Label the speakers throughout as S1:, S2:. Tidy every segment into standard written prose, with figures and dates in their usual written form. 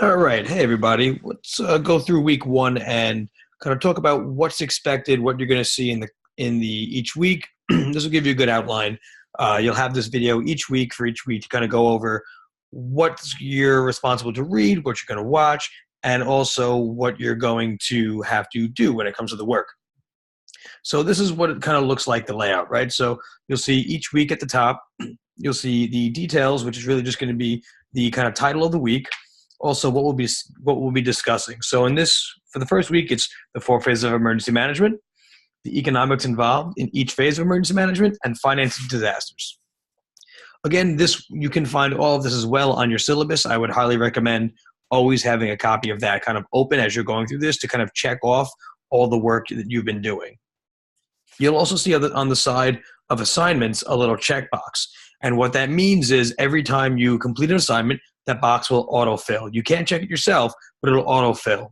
S1: All right. Hey, everybody. Let's go through week one and kind of talk about what's expected, what you're going to see in the each week. This will give you a good outline. You'll have this video each week for each week to kind of go over what you're responsible to read, what you're going to watch, and also what you're going to have to do when it comes to the work. So this is what it kind of looks like, the layout, right? So you'll see each week at the top, you'll see the details, which is really just going to be the kind of title of the week. Also, what we'll be discussing. So in this, for the first week, it's the four phases of emergency management, the economics involved in each phase of emergency management, and financing disasters. Again, this you can find all of this as well on your syllabus. I would highly recommend always having a copy of that kind of open as you're going through this to kind of check off all the work that you've been doing. You'll also see on the side of assignments a little checkbox. And what that means is every time you complete an assignment, that box will autofill. You can't check it yourself, but it'll autofill.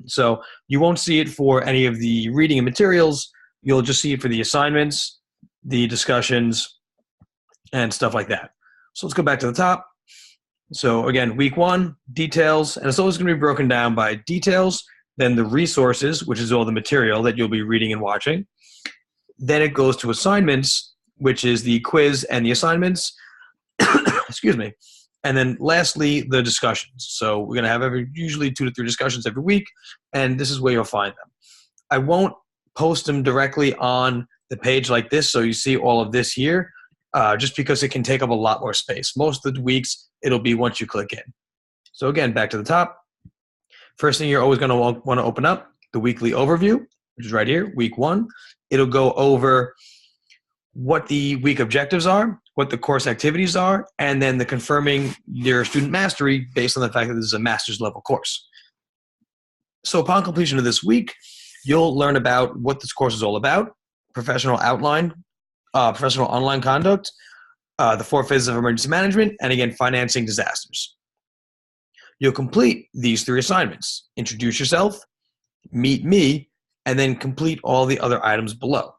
S1: So you won't see it for any of the reading and materials. You'll just see it for the assignments, the discussions, and stuff like that. So let's go back to the top. So again, week one, details, and it's always going to be broken down by details, then the resources, which is all the material that you'll be reading and watching. Then it goes to assignments, which is the quiz and the assignments. Excuse me. And then lastly, the discussions. So we're going to have usually 2 to 3 discussions every week, and this is where you'll find them. I won't post them directly on the page like this, so you see all of this here, just because it can take up a lot more space. Most of the weeks, it'll be once you click in. So again, back to the top. First thing you're always going to want to open up, the weekly overview, which is right here, week one. It'll go over what the week objectives are, what the course activities are, and then the confirming your student mastery based on the fact that this is a master's level course. So upon completion of this week, you'll learn about what this course is all about, professional outline, professional online conduct, the 4 phases of emergency management, and again, financing disasters. You'll complete these 3 assignments: introduce yourself, meet me, and then complete all the other items below.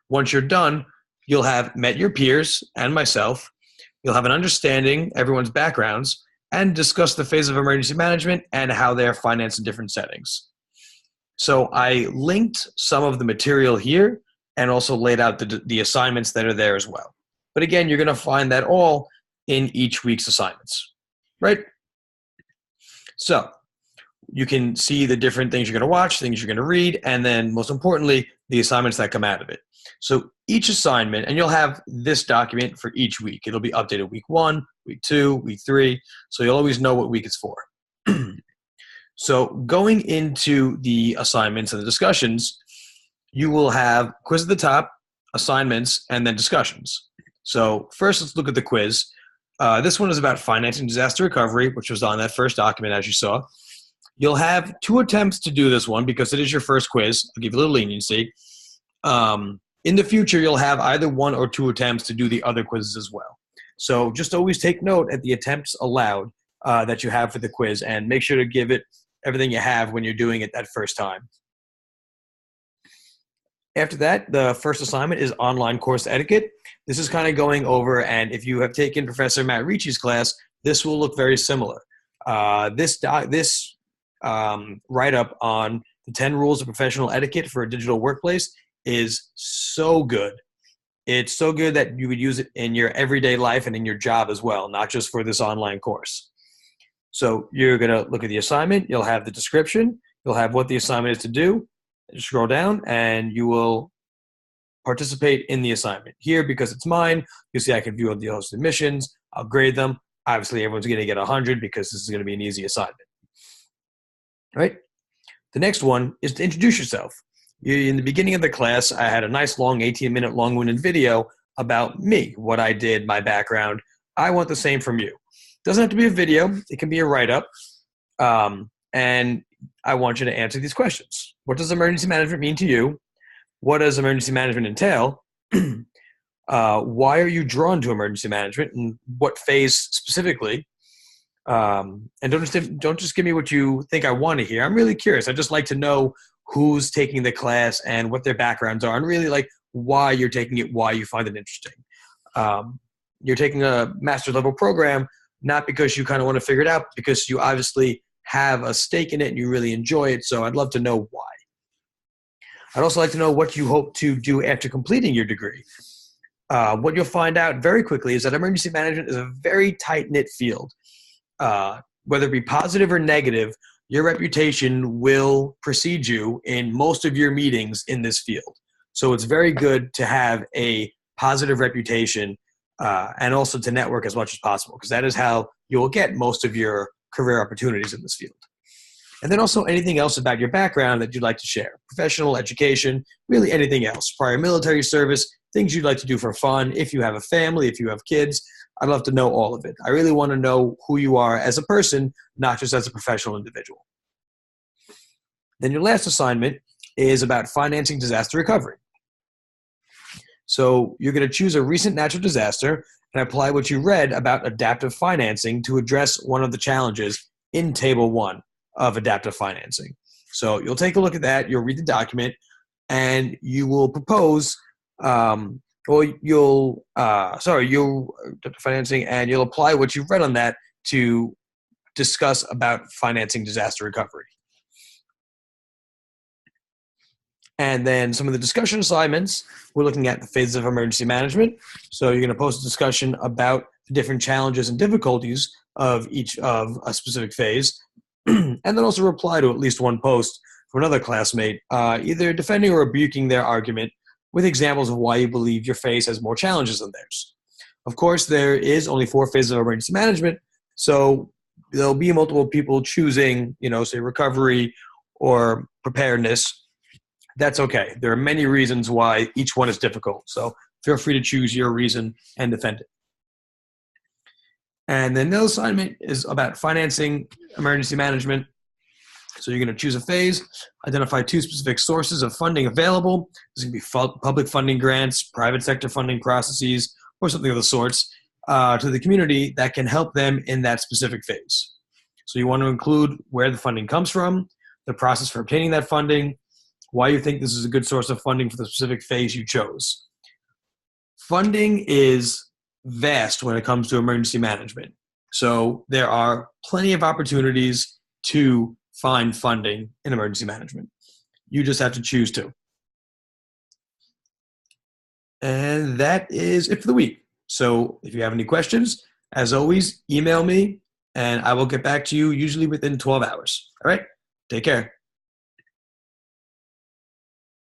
S1: Once you're done, you'll have met your peers and myself. You'll have an understanding everyone's backgrounds and discuss the phase of emergency management and how they're financed in different settings. So I linked some of the material here and also laid out the assignments that are there as well. But again, you're going to find that all in each week's assignments, right? So you can see the different things you're going to watch, things you're going to read, and then most importantly, the assignments that come out of it. So each assignment, and you'll have this document for each week. It'll be updated week 1, week 2, week 3, so you'll always know what week it's for. So going into the assignments and the discussions, you will have quiz at the top, assignments, and then discussions. So first, let's look at the quiz. This one is about financing disaster recovery, which was on that first document, as you saw. You'll have 2 attempts to do this one because it is your first quiz. I'll give you a little leniency. In the future, you'll have either 1 or 2 attempts to do the other quizzes as well. So just always take note at the attempts allowed that you have for the quiz, and make sure to give it everything you have when you're doing it that first time. After that, the first assignment is online course etiquette. This is kind of going over, and if you have taken Professor Matt Ricci's class, this will look very similar. This write-up on the 10 rules of professional etiquette for a digital workplace is so good. It's so good that you would use it in your everyday life and in your job as well, not just for this online course. So you're going to look at the assignment. You'll have the description. You'll have what the assignment is to do. Just scroll down, and you will participate in the assignment. Here, because it's mine, you see I can view the host submissions. I'll grade them. Obviously, everyone's going to get 100 because this is going to be an easy assignment. Right? The next one is to introduce yourself. In the beginning of the class, I had a nice long 18-minute long-winded video about me, what I did, my background. I want the same from you. Doesn't have to be a video. It can be a write-up. And I want you to answer these questions. What does emergency management mean to you? What does emergency management entail? Why are you drawn to emergency management, and what phase specifically? And don't just give me what you think I want to hear. I'm really curious. I just like to know who's taking the class and what their backgrounds are, and really like why you're taking it, why you find it interesting. You're taking a master's level program. not because you kind of want to figure it out, because you obviously have a stake in it and you really enjoy it. So I'd love to know why. I'd also like to know what you hope to do after completing your degree. What you'll find out very quickly is that emergency management is a very tight-knit field. Whether it be positive or negative, your reputation will precede you in most of your meetings in this field. So it's very good to have a positive reputation and also to network as much as possible, because that is how you will get most of your career opportunities in this field. And then also anything else about your background that you'd like to share. Professional, education, really anything else. Prior military service, things you'd like to do for fun. If you have a family, if you have kids, I'd love to know all of it. I really want to know who you are as a person, not just as a professional individual. Then your last assignment is about financing disaster recovery. So you're going to choose a recent natural disaster and apply what you read about adaptive financing to address one of the challenges in Table 1 of adaptive financing. So you'll take a look at that, you'll read the document, and you will propose, you'll adaptive financing, and you'll apply what you've read on that to discuss about financing disaster recovery. And then some of the discussion assignments, we're looking at the phases of emergency management. So you're going to post a discussion about the different challenges and difficulties of each of a specific phase, and then also reply to at least one post from another classmate, either defending or rebuking their argument with examples of why you believe your phase has more challenges than theirs. Of course, there is only 4 phases of emergency management, so there'll be multiple people choosing, say recovery or preparedness. That's okay. There are many reasons why each one is difficult, so feel free to choose your reason and defend it. And then the assignment is about financing emergency management. So you're going to choose a phase, identify 2 specific sources of funding available. This can be public funding grants, private sector funding processes, or something of the sorts to the community that can help them in that specific phase. So you want to include where the funding comes from, the process for obtaining that funding, why you think this is a good source of funding for the specific phase you chose. Funding is vast when it comes to emergency management. So there are plenty of opportunities to find funding in emergency management. You just have to choose to. And that is it for the week. So if you have any questions, as always, email me and I will get back to you usually within 12 hours. All right, take care.